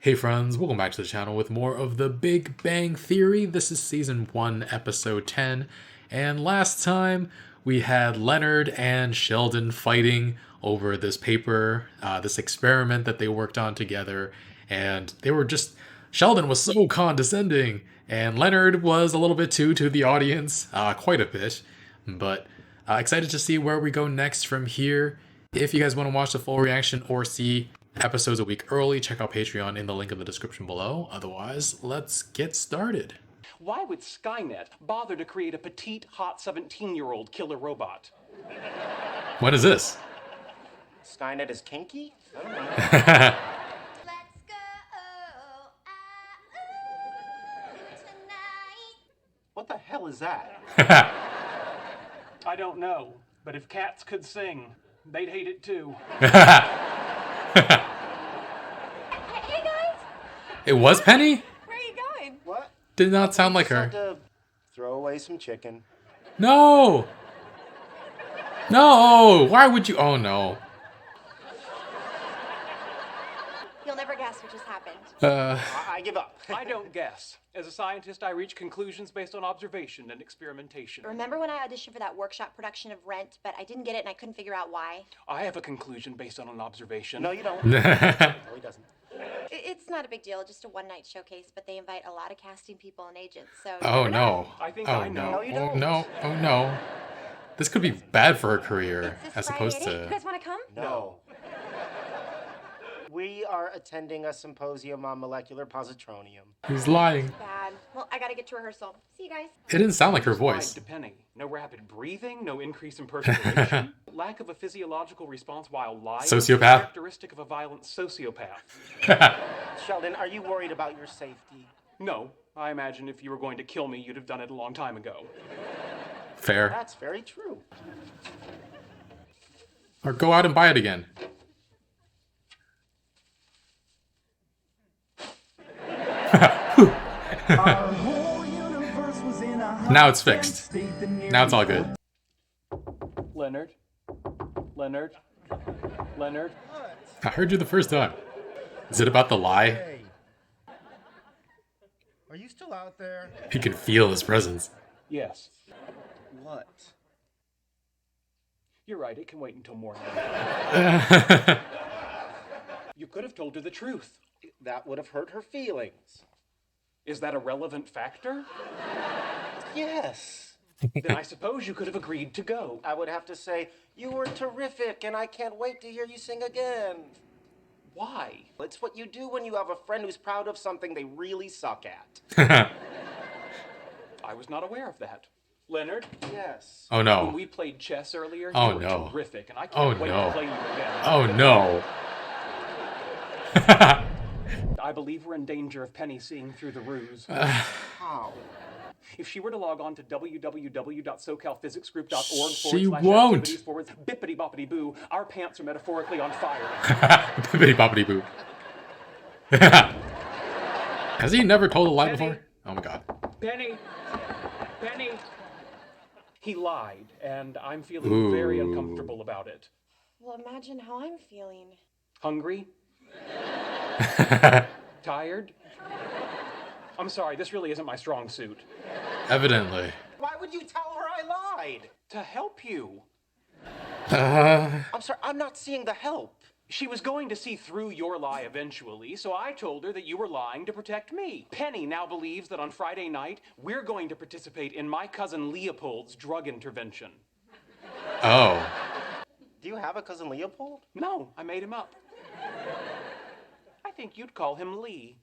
Hey friends, welcome back to the channel with more of the Big Bang Theory. This is season 1, episode 10, and last time we had Leonard and Sheldon fighting over this paper, this experiment that they worked on together, and they were just, Sheldon was so condescending, and Leonard was a little bit too to the audience, quite a bit, but excited to see where we go next from here. If you guys want to watch the full reaction or see episodes a week early, check out Patreon in the link in the description below. Otherwise, let's get started. Why would Skynet bother to create a petite, hot 17-year-old killer robot? What is this? Skynet is kinky? I don't know. Let's go tonight. What the hell is that? I don't know, but if cats could sing, they'd hate it too. Hey guys, It was Penny? where are you going? What? Did not sound like Just had her. to throw away some chicken. No! No! Why would you? Oh no. You'll never guess what just happened. I give up. I don't guess. As a scientist, I reach conclusions based on observation and experimentation. Remember when I auditioned for that workshop production of Rent, but I didn't get it and I couldn't figure out why? I have a conclusion based on an observation. No, you don't. No, he doesn't. It's not a big deal, just a one-night showcase, but they invite a lot of casting people and agents, so... you Oh never know. no. I think Oh I know. no. No, you Oh don't. no. Oh no. This could be bad for her career, It's this as Friday opposed at 8. You to. guys want to come? No. We are attending a symposium on molecular positronium. He's lying. Bad. Well, I gotta get to rehearsal. See you guys. It didn't sound like her Just lied voice. to Penny. No rapid breathing, no increase in perspiration, lack of a physiological response while lying. Sociopath. Characteristic of a violent sociopath. Sheldon, are you worried about your safety? No, I imagine if you were going to kill me, you'd have done it a long time ago. Fair. That's very true. Or go out and buy it again. Now it's fixed. Now it's all good. Leonard? Leonard? Leonard? I heard you the first time. Is it about the lie? Hey. Are you still out there? He can feel his presence. Yes. What? You're right, it can wait until morning. You could have told her the truth. That would have hurt her feelings. Is that a relevant factor? Yes. Then I suppose you could have agreed to go. I would have to say, you were terrific and I can't wait to hear you sing again. Why? It's what you do when you have a friend who's proud of something they really suck at. I was not aware of that. Leonard, Yes. Oh when no. we played chess earlier, Oh, you were no. terrific, and I Oh, can't wait no. to play you again. Oh no. I believe we're in danger of Penny seeing through the ruse. How? If she were to log on to www.socalphysicsgroup.org She won't. bippity boppity boo, our pants are metaphorically on fire. Bippity boppity boo. Has he never told a lie Penny. before? Oh my god. Penny! Penny! He lied, and I'm feeling very Ooh. uncomfortable about it. Well, imagine how I'm feeling. Hungry? Tired? I'm sorry, this really isn't my strong suit. Evidently. Why would you tell her I lied? To help you. I'm sorry, I'm not seeing the help. She was going to see through your lie eventually, so I told her that you were lying to protect me. Penny now believes that on Friday night, we're going to participate in my cousin Leopold's drug intervention. Oh. Do you have a cousin Leopold? No, I made him up. I think you'd call him Lee.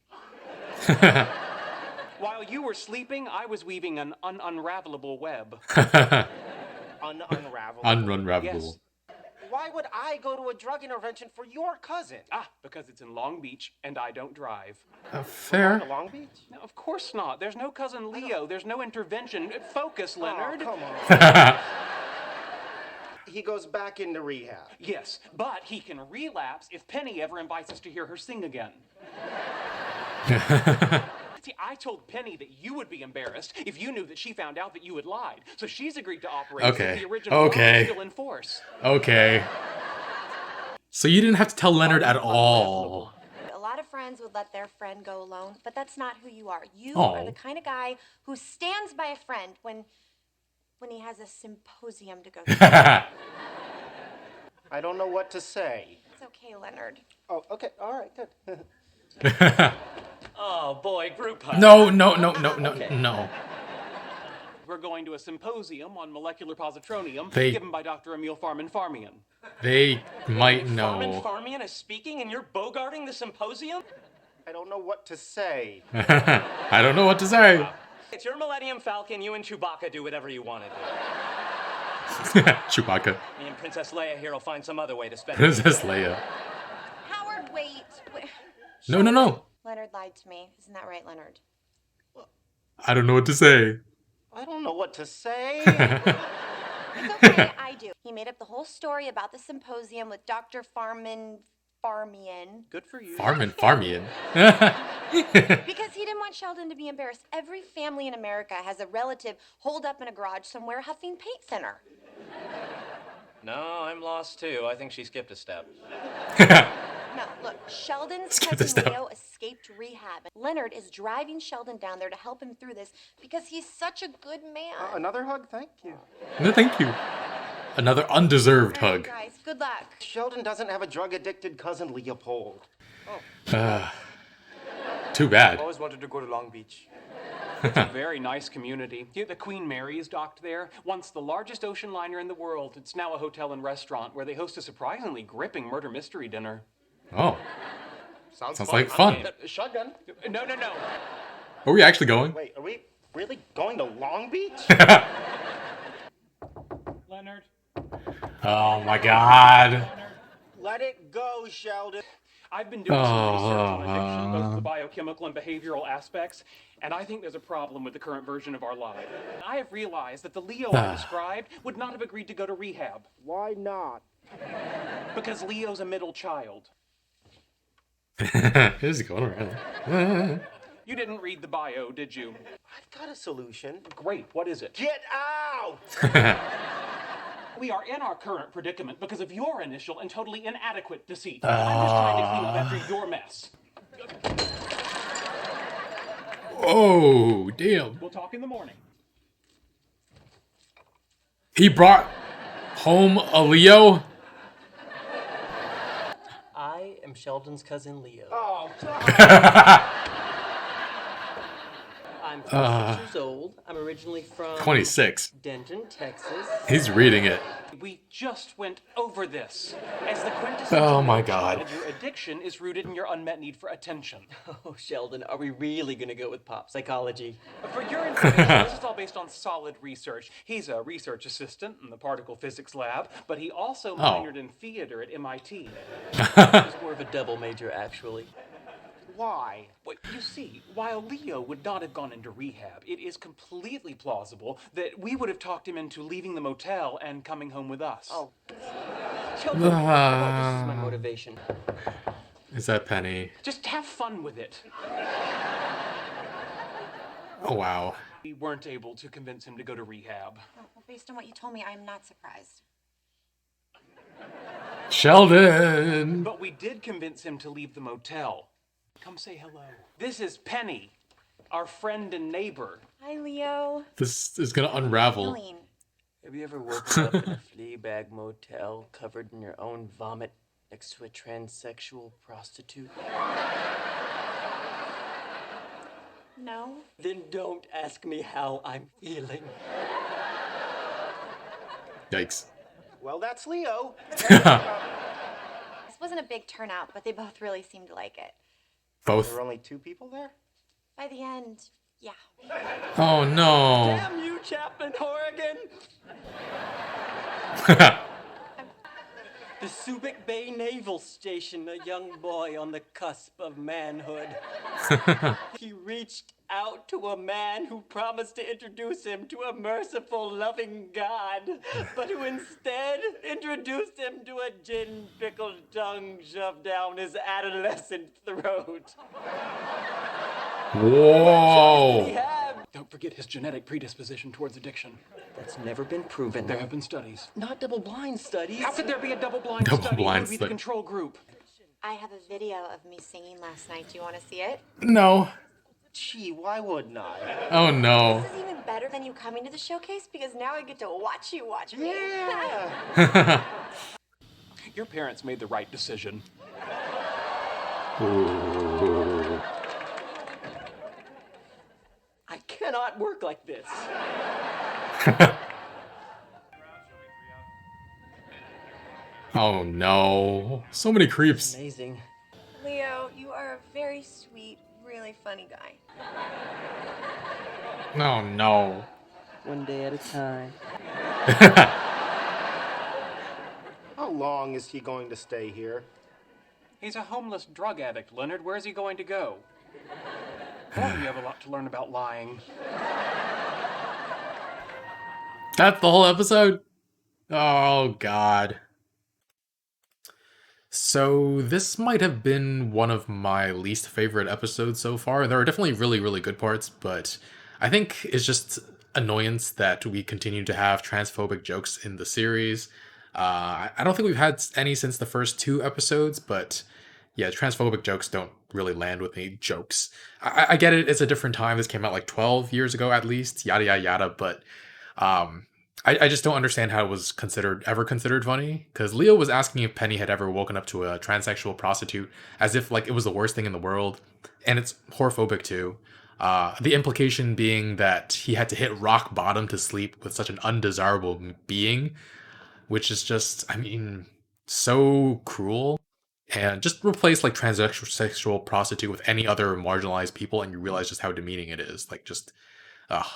While you were sleeping, I was weaving an unravelable web. Unraveled. Unravelable. Yes. Why would I go to a drug intervention for your cousin? Ah, because it's in Long Beach, and I don't drive. Fair. To Long Beach? No, of course not. There's no cousin Leo. There's no intervention. Focus, Leonard. Oh, come on. He goes back into rehab. Yes, but he can relapse if Penny ever invites us to hear her sing again. See, I told Penny that you would be embarrassed if you knew that she found out that you had lied. So she's agreed to operate as if the original law is still in force. Okay. So you didn't have to tell Leonard at all. A lot of friends would let their friend go alone, but that's not who you are. You Aw. are the kind of guy who stands by a friend when he has a symposium to go to. I don't know what to say. It's okay, Leonard. Oh, okay. All right, good. Oh boy, group hug. No. We're going to a symposium on molecular positronium They- given by Dr. Emil Farman-Farmian. They might Farman know. Farmian is speaking and you're bogarting the symposium? I don't know what to say. I don't know what to say. It's your Millennium Falcon, you and Chewbacca do whatever you want to do. Chewbacca. Me and Princess Leia here will find some other way to spend it. Princess Leia. Howard, wait. No. Leonard lied to me. Isn't that right, Leonard? I don't know what to say. I don't know what to say. It's okay, I do. He made up the whole story about the symposium with Dr. Farman-Farmian. Good for you. Farmian. Because he didn't want Sheldon to be embarrassed. Every family in America has a relative holed up in a garage somewhere huffing paint thinner. No, I'm lost too. I think she skipped a step. No, look, Sheldon's Skip the cousin step. Leo escaped rehab. Leonard is driving Sheldon down there to help him through this because he's such a good man. Another hug? Thank you. No, thank you. Another undeserved All right, hug. guys, good luck. Sheldon doesn't have a drug-addicted cousin, Leopold. Too bad. Always wanted to go to Long Beach. It's a very nice community. The Queen Mary is docked there. Once the largest ocean liner in the world, it's now a hotel and restaurant where they host a surprisingly gripping murder mystery dinner. Oh, Sounds like fun. Shotgun. No. are we actually going? Wait, are we really going to Long Beach? Leonard? Oh my God. Let it go, Sheldon. I've been doing some research on addiction, both the biochemical and behavioral aspects, and I think there's a problem with the current version of our lie. I have realized that the Leo I described would not have agreed to go to rehab, Why not? because Leo's a middle child. This is going around. You didn't read the bio, did you? I've got a solution. Great, what is it? Get out! We are in our current predicament because of your initial and totally inadequate deceit. I'm just trying to clean up after your mess. Oh, damn. We'll talk in the morning. He brought home a Leo? I am Sheldon's cousin Leo. Oh, I'm 26 years old. I'm originally from 26. Denton, Texas. He's reading it. We just went over this. As the quintessential Oh my middle God. child, your addiction is rooted in your unmet need for attention. Oh, Sheldon, are we really gonna go with pop psychology? For your information, this is all based on solid research. He's a research assistant in the particle physics lab, but he also minored in theater at MIT. It's more of a double major, actually. why? Well, you see, while Leo would not have gone into rehab, it is completely plausible that we would have talked him into leaving the motel and coming home with us. Oh, Sheldon, this is my motivation. Is that Penny? Just have fun with it. Oh, wow. We weren't able to convince him to go to rehab. Oh, well, based on what you told me, I'm not surprised. Sheldon! But we did convince him to leave the motel. Come say hello. This is Penny, our friend and neighbor. Hi, Leo. This is gonna unravel. Feeling. Have you ever woken up in a flea bag motel covered in your own vomit next to a transsexual prostitute? No. Then don't ask me how I'm feeling. Yikes. well, that's Leo. This wasn't a big turnout, but they both really seemed to like it. Both. There were only 2 people there? By the end, yeah. Oh, no. Damn you, Chapman, Oregon! The Subic Bay Naval Station, a young boy on the cusp of manhood. He reached out to a man who promised to introduce him to a merciful, loving God, but who instead introduced him to a gin-pickled tongue shoved down his adolescent throat. Whoa. Don't forget his genetic predisposition towards addiction. That's never been proven. There have been studies. Not double-blind studies. How could there be a double-blind study? It Double-blind would be the study. control group. I have a video of me singing last night. Do you want to see it? No. Gee, why wouldn't I? Oh no. This is even better than you coming to the showcase because now I get to watch you watch me. Yeah. Your parents made the right decision. Ooh. I cannot work like this. Oh no. So many creeps. Amazing. Leo, you are a very sweet, really funny guy. Oh no. One day at a time. How long is he going to stay here? He's a homeless drug addict, Leonard. Where's he going to go? Boy, you have a lot to learn about lying. That's the whole episode? Oh god. So this might have been one of my least favorite episodes so far. There are definitely really, really good parts, but I think it's just annoyance that we continue to have transphobic jokes in the series. I don't think we've had any since the first two episodes, but yeah, transphobic jokes don't really land with me. Jokes. I get it, it's a different time. This came out like 12 years ago at least, yada, yada, yada, but I just don't understand how it was ever considered funny, because Leo was asking if Penny had ever woken up to a transsexual prostitute as if like it was the worst thing in the world, and it's horrorphobic too. The implication being that he had to hit rock bottom to sleep with such an undesirable being, which is just, I mean, so cruel. And just replace like transsexual prostitute with any other marginalized people, and you realize just how demeaning it is. Like just, ugh.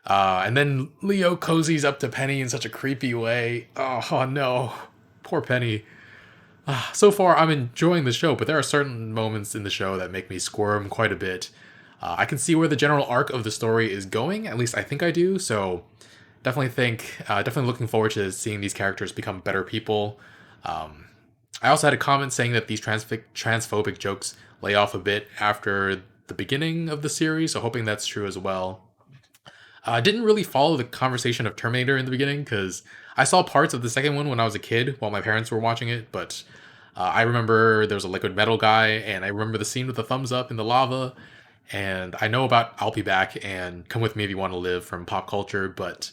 And then Leo cozies up to Penny in such a creepy way. Oh no, poor Penny. So far, I'm enjoying the show, but there are certain moments in the show that make me squirm quite a bit. I can see where the general arc of the story is going. At least I think I do. So definitely looking forward to seeing these characters become better people. I also had a comment saying that these transphobic jokes lay off a bit after the beginning of the series, so hoping that's true as well. I didn't really follow the conversation of Terminator in the beginning because I saw parts of the second one when I was a kid while my parents were watching it, but I remember there was a liquid metal guy, and I remember the scene with the thumbs up in the lava, and I know about I'll Be Back and Come With Me If You Want to Live from pop culture, but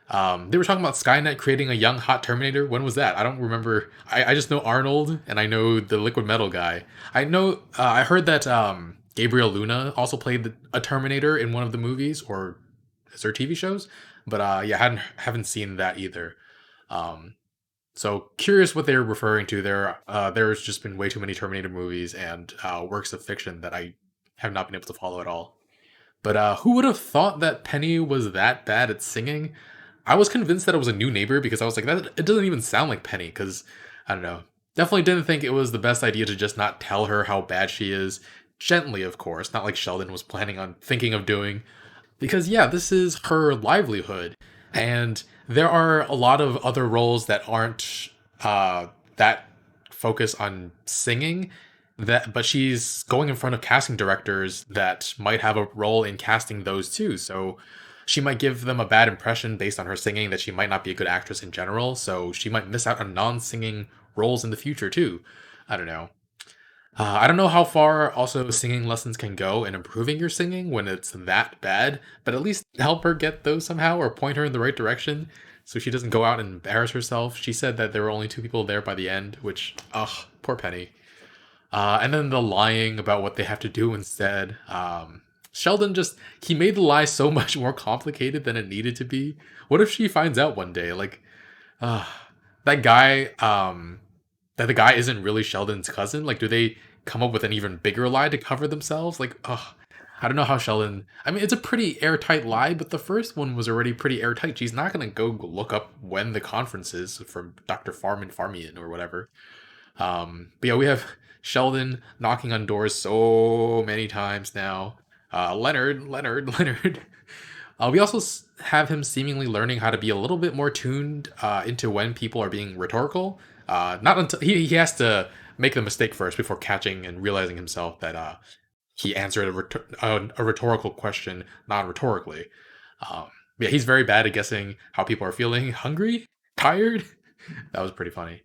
they were talking about Skynet creating a young, hot Terminator. When was that? I don't remember. I just know Arnold, and I know the liquid metal guy. I know, I heard that Gabriel Luna also played a Terminator in one of the movies, or is there TV shows? But yeah, haven't seen that either. So curious what they're referring to there. There's just been way too many Terminator movies and works of fiction that I have not been able to follow at all. But who would have thought that Penny was that bad at singing? I was convinced that it was a new neighbor because I was like, that it doesn't even sound like Penny. Because I don't know, definitely didn't think it was the best idea to just not tell her how bad she is. Gently, of course, not like Sheldon was planning on thinking of doing. Because yeah, this is her livelihood, and there are a lot of other roles that aren't that focus on singing. But she's going in front of casting directors that might have a role in casting those too. So she might give them a bad impression based on her singing, that she might not be a good actress in general. So she might miss out on non-singing roles in the future too. I don't know. I don't know how far also singing lessons can go in improving your singing when it's that bad, but at least help her get those somehow or point her in the right direction so she doesn't go out and embarrass herself. She said that there were only 2 people there by the end, which, ugh, poor Penny. And then the lying about what they have to do instead. Sheldon he made the lie so much more complicated than it needed to be. What if she finds out one day, like, that guy, that the guy isn't really Sheldon's cousin? Like, do they come up with an even bigger lie to cover themselves? Like, I don't know how Sheldon... I mean, it's a pretty airtight lie, but the first one was already pretty airtight. She's not going to go look up when the conference is from Dr. Farmian or whatever. But yeah, we have Sheldon knocking on doors so many times now. Leonard. We also have him seemingly learning how to be a little bit more tuned into when people are being rhetorical. Not until he has to make the mistake first before catching and realizing himself that he answered a rhetorical question non-rhetorically. Yeah, he's very bad at guessing how people are feeling. Hungry? Tired? That was pretty funny.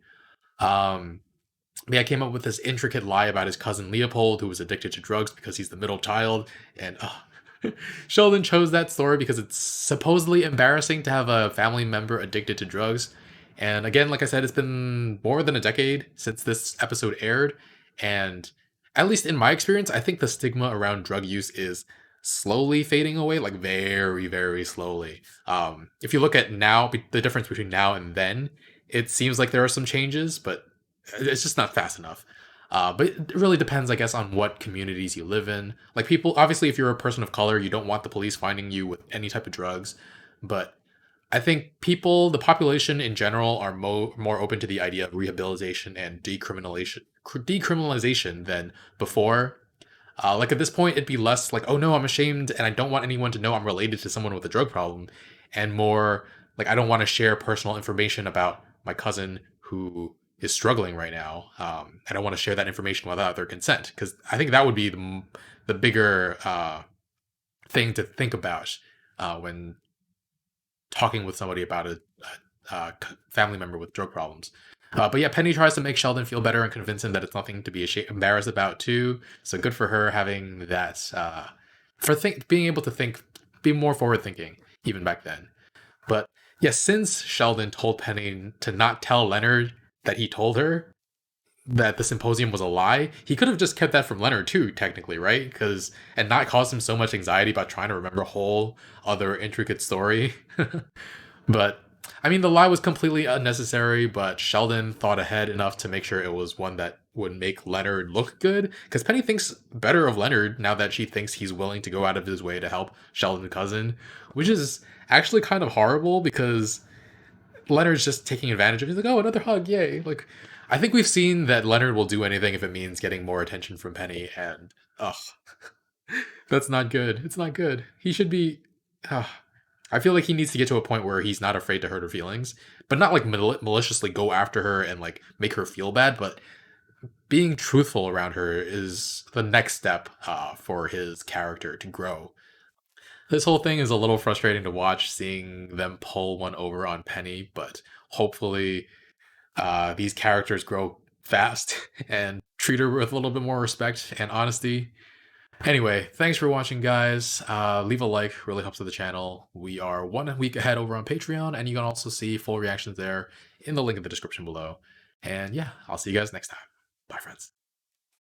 I came up with this intricate lie about his cousin Leopold, who was addicted to drugs because he's the middle child. And Sheldon chose that story because it's supposedly embarrassing to have a family member addicted to drugs. And again, like I said, it's been more than a decade since this episode aired. And at least in my experience, I think the stigma around drug use is slowly fading away, like very, very slowly. If you look at now, the difference between now and then, it seems like there are some changes, but it's just not fast enough. But it really depends, I guess, on what communities you live in. Like people, obviously, if you're a person of color, you don't want the police finding you with any type of drugs. But I think the population in general, are more open to the idea of rehabilitation and decriminalization than before. Like at this point, it'd be less like, oh no, I'm ashamed and I don't want anyone to know I'm related to someone with a drug problem, and more like, I don't want to share personal information about my cousin who is struggling right now. I don't want to share that information without their consent, because I think that would be the bigger thing to think about when talking with somebody about a family member with drug problems. But yeah, Penny tries to make Sheldon feel better and convince him that it's nothing to be embarrassed about too. So good for her having that, being able to be more forward thinking even back then. But yeah, since Sheldon told Penny to not tell Leonard that he told her that the symposium was a lie, he could have just kept that from Leonard too, technically, right? And not caused him so much anxiety about trying to remember a whole other intricate story. But I mean, the lie was completely unnecessary, but Sheldon thought ahead enough to make sure it was one that would make Leonard look good. Because Penny thinks better of Leonard now that she thinks he's willing to go out of his way to help Sheldon's cousin, which is actually kind of horrible because Leonard's just taking advantage of it. He's like, oh, another hug, yay. Like, I think we've seen that Leonard will do anything if it means getting more attention from Penny, and ugh, that's not good. It's not good. He should be. I feel like he needs to get to a point where he's not afraid to hurt her feelings, but not like maliciously go after her and like make her feel bad. But being truthful around her is the next step for his character to grow. This whole thing is a little frustrating to watch, seeing them pull one over on Penny, but hopefully these characters grow fast and treat her with a little bit more respect and honesty. Anyway, thanks for watching, guys. Leave a like, really helps with the channel. We are 1 week ahead over on Patreon, and you can also see full reactions there in the link in the description below. And yeah, I'll see you guys next time. Bye, friends.